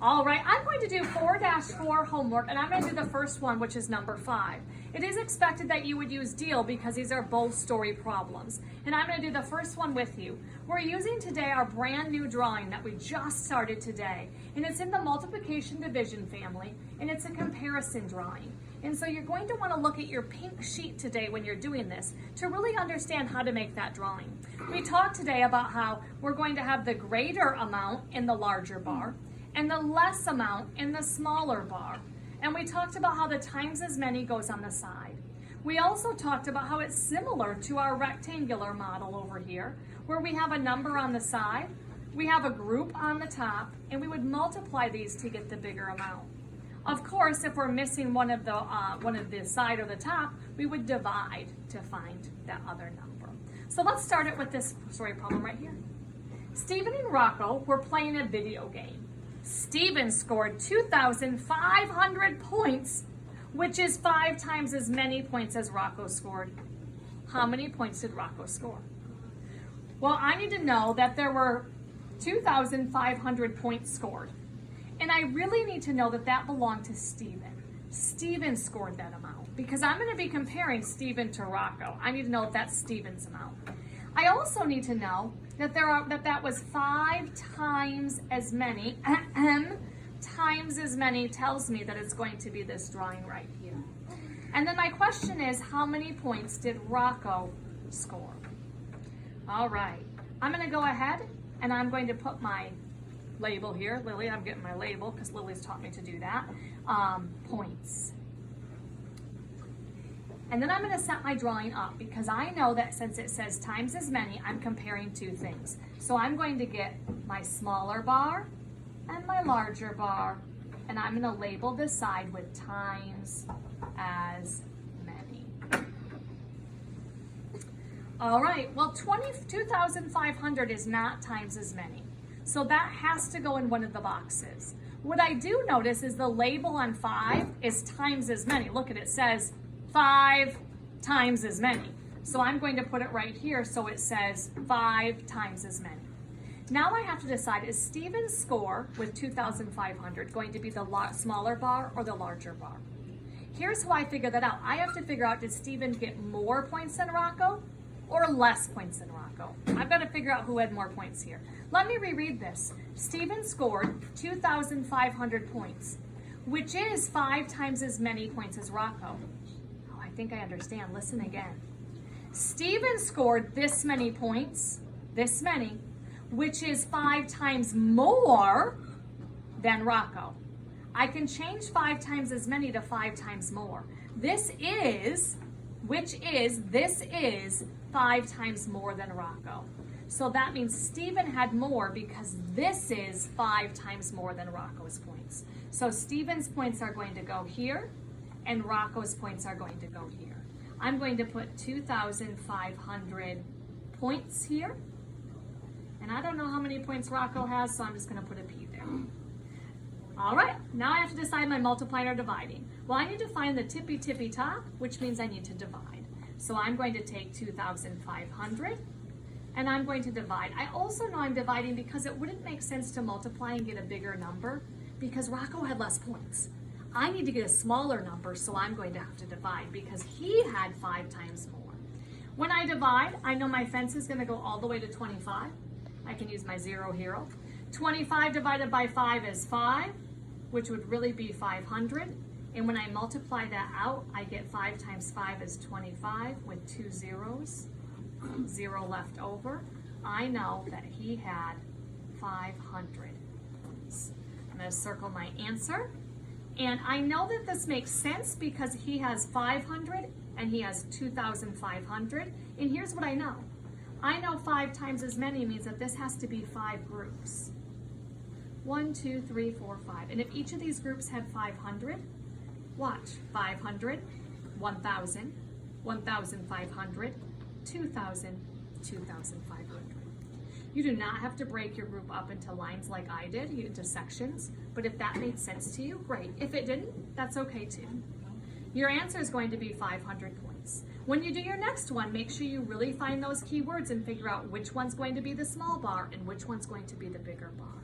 All right, I'm going to do 4-4 homework, and I'm going to do the first one, which is number 5. It is expected that you would use deal because these are both story problems. And I'm going to do the first one with you. We're using today our brand new drawing that we just started today. And it's in the multiplication division family, and it's a comparison drawing. And so you're going to want to look at your pink sheet today when you're doing this to really understand how to make that drawing. We talked today about how we're going to have the greater amount in the larger bar and the less amount in the smaller bar. And we talked about how the times as many goes on the side. We also talked about how it's similar to our rectangular model over here, where we have a number on the side, we have a group on the top, and we would multiply these to get the bigger amount. Of course, if we're missing one of the side or the top, we would divide to find that other number. So let's start it with this story problem right here. Stephen and Rocco were playing a video game. Stephen scored 2,500 points, which is 5 times as many points as Rocco scored. How many points did Rocco score? Well, I need to know that there were 2,500 points scored. And I really need to know that that belonged to Stephen. Stephen scored that amount because I'm going to be comparing Stephen to Rocco. I need to know if that's Stephen's amount. I also need to know that that was 5 times as many. Times as many tells me that it's going to be this drawing right here. And then my question is, how many points did Rocco score? All right, I'm going to go ahead and I'm going to put my label here. Lily, I'm getting my label because Lily's taught me to do that. Points. And then I'm going to set my drawing up because I know that since it says times as many, I'm comparing 2 things. So I'm going to get my smaller bar and my larger bar, and I'm going to label this side with times as many. All right, well 2,500 is not times as many. So that has to go in one of the boxes. What I do notice is the label on 5 is times as many. Look at it, says 5 times as many. So I'm going to put it right here so it says 5 times as many. Now I have to decide, is Stephen's score with 2,500 going to be the smaller bar or the larger bar? Here's how I figure that out. I have to figure out, did Stephen get more points than Rocco or less points than Rocco? I've got to figure out who had more points here. Let me reread this. Stephen scored 2,500 points, which is 5 times as many points as Rocco. Oh, I think I understand. Listen again. Stephen scored this many points, this many, which is 5 times more than Rocco. I can change 5 times as many to 5 times more. This is 5 times more than Rocco. So that means Stephen had more because this is 5 times more than Rocco's points. So Stephen's points are going to go here and Rocco's points are going to go here. I'm going to put 2,500 points here. And I don't know how many points Rocco has, so I'm just going to put a P there. All right, now I have to decide my multiplying or dividing. Well, I need to find the tippy top, which means I need to divide. So I'm going to take 2,500 and I'm going to divide. I also know I'm dividing because it wouldn't make sense to multiply and get a bigger number because Rocco had less points. I need to get a smaller number, so I'm going to have to divide because he had 5 times more. When I divide, I know my fence is going to go all the way to 25. I can use my 0 here. 25 divided by 5 is 5, which would really be 500. And when I multiply that out, I get 5 times 5 is 25 with 2 zeros, 0 left over. I know that he had 500 points. I'm going to circle my answer. And I know that this makes sense because he has 500 and he has 2,500. And here's what I know. I know 5 times as many means that this has to be 5 groups. 1, 2, 3, 4, 5. And if each of these groups had 500, watch, 500, 1,000, 1,500, 2,000, 2,500. You do not have to break your group up into lines like I did, into sections, but if that made sense to you, great. If it didn't, that's okay too. Your answer is going to be 500 points. When you do your next one, make sure you really find those keywords and figure out which one's going to be the small bar and which one's going to be the bigger bar.